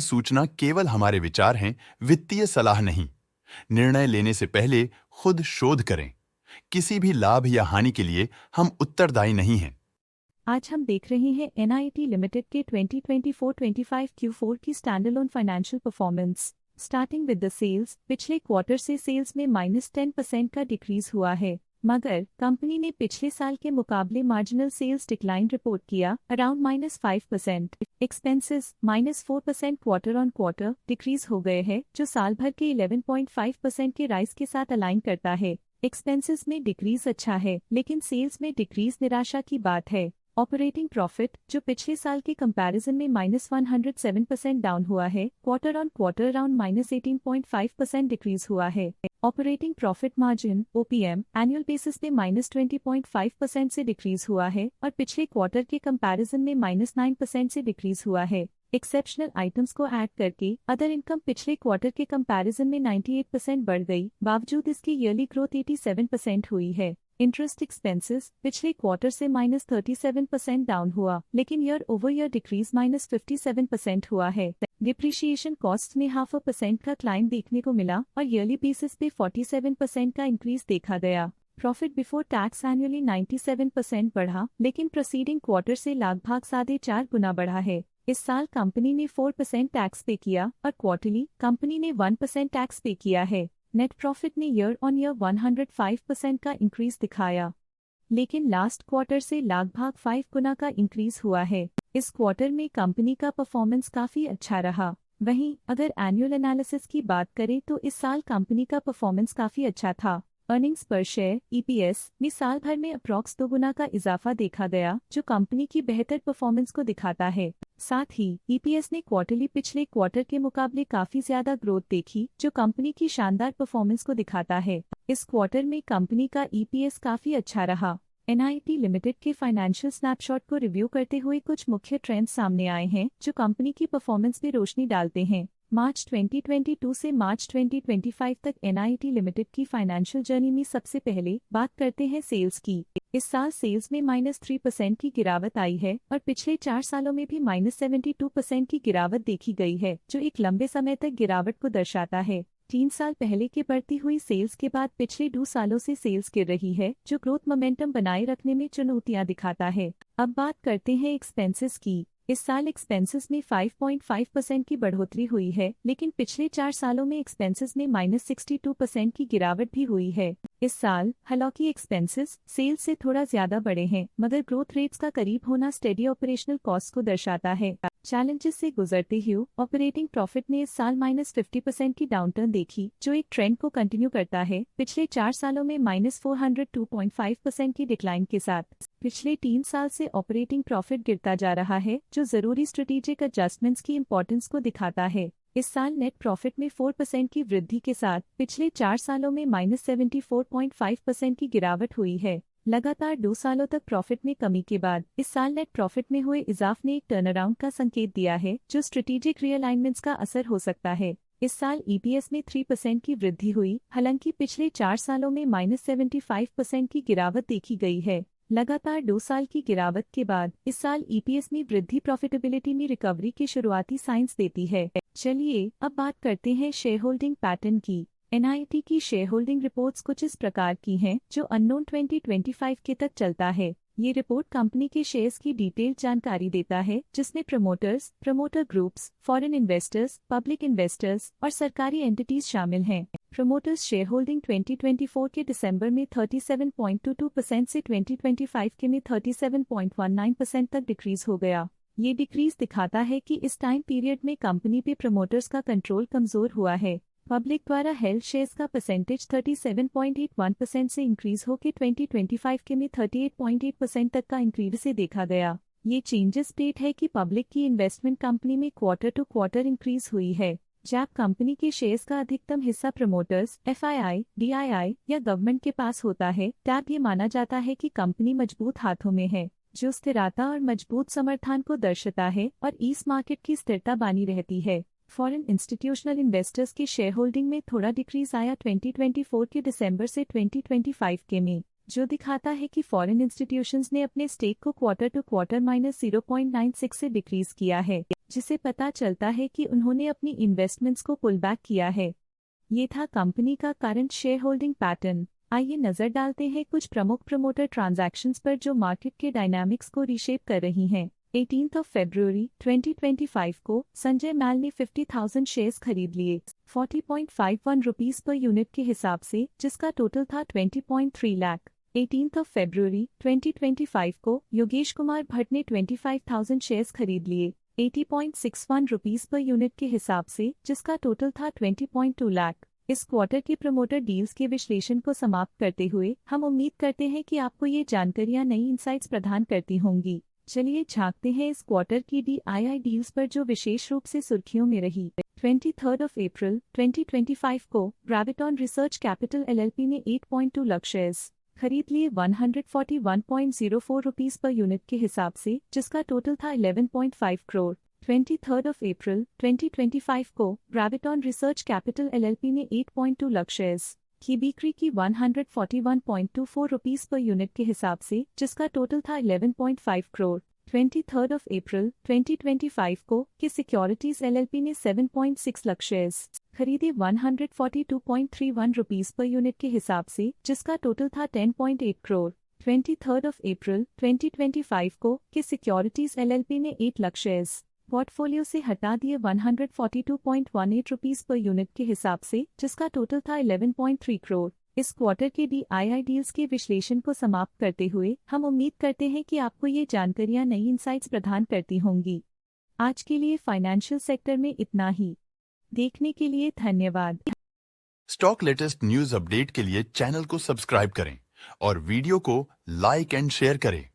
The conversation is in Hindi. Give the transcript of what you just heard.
सूचना केवल हमारे विचार हैं, वित्तीय सलाह नहीं। निर्णय लेने से पहले खुद शोध करें। किसी भी लाभ या हानि के लिए हम उत्तरदायी नहीं हैं। आज हम देख रहे हैं एनआईटी लिमिटेड के 2024-25 Q4 की standalone financial performance. Starting with the sales, पिछले क्वार्टर से सेल्स में -10% का डिक्रीज हुआ है, मगर कंपनी ने पिछले साल के मुकाबले मार्जिनल सेल्स डिक्लाइन रिपोर्ट किया, around -5%। Expenses -4% quarter on quarter decrease हो गए हैं, जो साल भर के 11.5% के राइज के साथ अलाइन करता है। एक्सपेंसेस में डिक्रीज अच्छा है, लेकिन सेल्स में डिक्रीज निराशा की बात है। ऑपरेटिंग प्रॉफिट, जो पिछले साल के कंपैरिजन में -107% डाउन हुआ है, quarter on quarter around -18.5% decrease हुआ है। ऑपरेटिंग प्रॉफिट मार्जिन (ओपीएम) एनुअल बेसिस पे -20.5% से डिक्रीज हुआ है और पिछले क्वार्टर के कंपैरिजन में -9% से डिक्रीज हुआ है। एक्सेप्शनल आइटम्स को ऐड करके अदर इनकम पिछले क्वार्टर के कंपैरिजन में 98% बढ़ गई, बावजूद इसकी ईयरली ग्रोथ 87% हुई है। इंटरेस्ट एक्सपेंसेस पिछले क्वार्टर से -37% डाउन हुआ, लेकिन ईयर ओवर ईयर डिक्रीज -57% हुआ है। डिप्रिशिएशन कॉस्ट में 0.5% का क्लाइम देखने को मिला और ईयरली बेसिस पे 47% का इंक्रीज देखा गया। प्रॉफिट बिफोर टैक्स एनुअली 97% बढ़ा, लेकिन प्रोसीडिंग क्वार्टर से लगभग 4.5 गुना बढ़ा है। इस साल कंपनी ने 4% टैक्स पे किया और क्वार्टरली कंपनी ने 1% टैक्स पे किया है। नेट प्रॉफिट ने ईयर ऑन ईयर 105% का इंक्रीज दिखाया, लेकिन लास्ट क्वार्टर से लगभग 5 गुना का इंक्रीज हुआ है। इस क्वार्टर में कंपनी का परफॉर्मेंस काफी अच्छा रहा। वहीं अगर एनुअल एनालिसिस की बात करें तो इस साल कंपनी का परफॉर्मेंस काफी अच्छा था। अर्निंग्स पर शेयर (EPS) में साल भर में अप्रॉक्स 2 गुना का इजाफा देखा गया, जो कंपनी की बेहतर परफॉर्मेंस को दिखाता है। साथ ही EPS ने क्वार्टरली पिछले क्वार्टर के मुकाबले काफी ज्यादा ग्रोथ देखी, जो कंपनी की शानदार परफॉर्मेंस को दिखाता है। इस क्वार्टर में कंपनी का EPS काफी अच्छा रहा। एनआईटी लिमिटेड के फाइनेंशियल स्नैपशॉट को रिव्यू करते हुए कुछ मुख्य ट्रेंड्स सामने आए हैं, जो कंपनी की परफॉर्मेंस में रोशनी डालते हैं। मार्च 2022 से मार्च 2025 तक एनआईटी लिमिटेड की फाइनेंशियल जर्नी में सबसे पहले बात करते हैं सेल्स की। इस साल सेल्स में -3% की गिरावट आई है और पिछले 4 सालों में भी -72% की गिरावट देखी गई है, जो एक लंबे समय तक गिरावट को दर्शाता है। 3 साल पहले के बढ़ती हुई सेल्स के बाद पिछले 2 सालों से सेल्स गिर रही है, जो ग्रोथ मोमेंटम बनाए रखने में चुनौतियां दिखाता है। अब बात करते हैं एक्सपेंसेस की। इस साल एक्सपेंसेस में 5.5% की बढ़ोतरी हुई है, लेकिन पिछले 4 सालों में एक्सपेंसेस में -62% की गिरावट भी हुई है। इस साल हालांकि एक्सपेंसेस सेल्स से थोड़ा ज्यादा बढ़े हैं, मगर ग्रोथ रेट्स का करीब होना स्टेडी ऑपरेशनल कॉस्ट को दर्शाता है। चैलेंजेस से गुजरते हुए ऑपरेटिंग प्रॉफिट ने इस साल -50% की डाउनटर्न देखी, जो एक ट्रेंड को कंटिन्यू करता है, पिछले 4 सालों में -402.5% की डिक्लाइन के साथ। पिछले 3 साल से ऑपरेटिंग प्रॉफिट गिरता जा रहा है, जो जरूरी स्ट्रेटेजिक एडजस्टमेंट्स की इंपॉर्टेंस को दिखाता है। इस साल नेट प्रॉफिट में 4% की वृद्धि के साथ पिछले 4 सालों में -74.5% की गिरावट हुई है। लगातार 2 सालों तक प्रॉफिट में कमी के बाद इस साल नेट प्रॉफिट में हुए इजाफ ने एक टर्नअराउंड का संकेत दिया है, जो स्ट्रेटेजिक रीअलाइनमेंट्स का असर हो सकता है। इस साल EPS में 3% की वृद्धि हुई, हालांकि पिछले 4 सालों में -75% की गिरावट देखी गई है। लगातार 2 साल की गिरावट के बाद इस साल EPS में वृद्धि प्रॉफिटेबिलिटी में रिकवरी के शुरुआती साइंस देती है। चलिए अब बात करते हैं शेयर होल्डिंग पैटर्न की। एनआईटी की शेयर होल्डिंग रिपोर्ट्स कुछ इस प्रकार की हैं, जो अननोन 2025 के तक चलता है। ये रिपोर्ट कंपनी के शेयर्स की डिटेल्ड जानकारी देता है, जिसमें promoters, promoter groups, foreign investors, public investors और सरकारी एंटिटीज शामिल हैं। प्रमोटर्स शेयर होल्डिंग 2024 के दिसंबर में 37.22% से 2025 के में 37.19% तक डिक्रीज हो गया। ये डिक्रीज दिखाता है कि इस टाइम पीरियड में कंपनी पे प्रमोटर्स का कंट्रोल कमजोर हुआ है। पब्लिक द्वारा हेल्ड शेयर्स का परसेंटेज 37.81% से इंक्रीज होकर 2025 के में 38.8% तक का इंक्रीज से देखा गया। ये चेंजेस स्टेट है कि पब्लिक की इन्वेस्टमेंट कंपनी में क्वार्टर टू क्वार्टर इंक्रीज हुई है। जब कंपनी के शेयर्स का अधिकतम हिस्सा प्रमोटर्स, FII, DII या गवर्नमेंट के पास होता है, तब ये माना जाता है कि कंपनी मजबूत हाथों में है, जो स्थिरता और मजबूत समर्थन को दर्शाता है और इस मार्केट की स्थिरता बनी रहती है। फॉरेन इंस्टीट्यूशनल इन्वेस्टर्स की शेयर होल्डिंग में थोड़ा डिक्रीज आया 2024 के दिसंबर से 2025 के में, जो दिखाता है कि फॉरेन इंस्टीट्यूशंस ने अपने स्टेक को क्वार्टर टू क्वार्टर -0.96 से डिक्रीज किया है। जिसे पता चलता है कि उन्होंने अपनी इन्वेस्टमेंट्स को पुल बैक किया है। ये था कंपनी का करंट शेयर होल्डिंग पैटर्न। आइए नजर डालते हैं कुछ प्रमुख प्रमोटर ट्रांजैक्शंस पर जो मार्केट के डायनामिक्स को रीशेप कर रही हैं। 18 फरवरी 2025 को संजय मैल ने 50,000 शेयर्स खरीद लिए 40.51 रुपीस पर यूनिट के हिसाब से, जिसका टोटल था 20.3 लाख। 18 फरवरी 2025 को योगेश कुमार भट्ट ने 25,000 शेयर्स खरीद लिए 80.61 रुपीस पर यूनिट के हिसाब से, जिसका टोटल था 20.2 लाख। इस क्वार्टर की प्रमोटर डील्स के विश्लेषण को समाप्त करते हुए हम उम्मीद करते हैं कि आपको ये जानकारियां नई इंसाइट्स प्रदान करती होंगी। चलिए झांकते हैं इस क्वार्टर की DII डील्स पर जो विशेष रूप से सुर्खियों में रही। 23 अप्रैल 2025 को ग्रेविटॉन रिसर्च कैपिटल LLP ने 8.2 लाख शेयर्स खरीद लिए 141.04 रुपीस पर यूनिट के हिसाब से, जिसका टोटल था 11.5 करोड़। 23 अप्रैल 2025 को ग्रेविटॉन रिसर्च कैपिटल LLP ने 8.2 लाख शेयर्स की बिक्री की 141.24 रुपीस पर यूनिट के हिसाब से, जिसका टोटल था 11.5 करोड़। 23 अप्रैल 2025 को के सिक्योरिटीज LLP ने 7.6 लाख शेयर्स खरीदे 142.31 रुपीस पर यूनिट के हिसाब से, जिसका टोटल था 10.8 करोड़। 23 अप्रैल 2025 को के सिक्योरिटीज LLP ने 8 लाख शेयर्स पोर्टफोलियो से हटा दिए 142.18 रुपीस पर यूनिट के हिसाब से, जिसका टोटल था 11.3 करोड़। इस क्वार्टर के DII डील्स के विश्लेषण को समाप्त करते हुए हम उम्मीद करते हैं कि आपको ये जानकारियां नई इंसाइट्स प्रदान करती होंगी। आज के लिए फाइनेंशियल सेक्टर में इतना ही। देखने के लिए धन्यवाद। स्टॉक लेटेस्ट न्यूज अपडेट के लिए चैनल को सब्सक्राइब करें और वीडियो को लाइक एंड शेयर करें।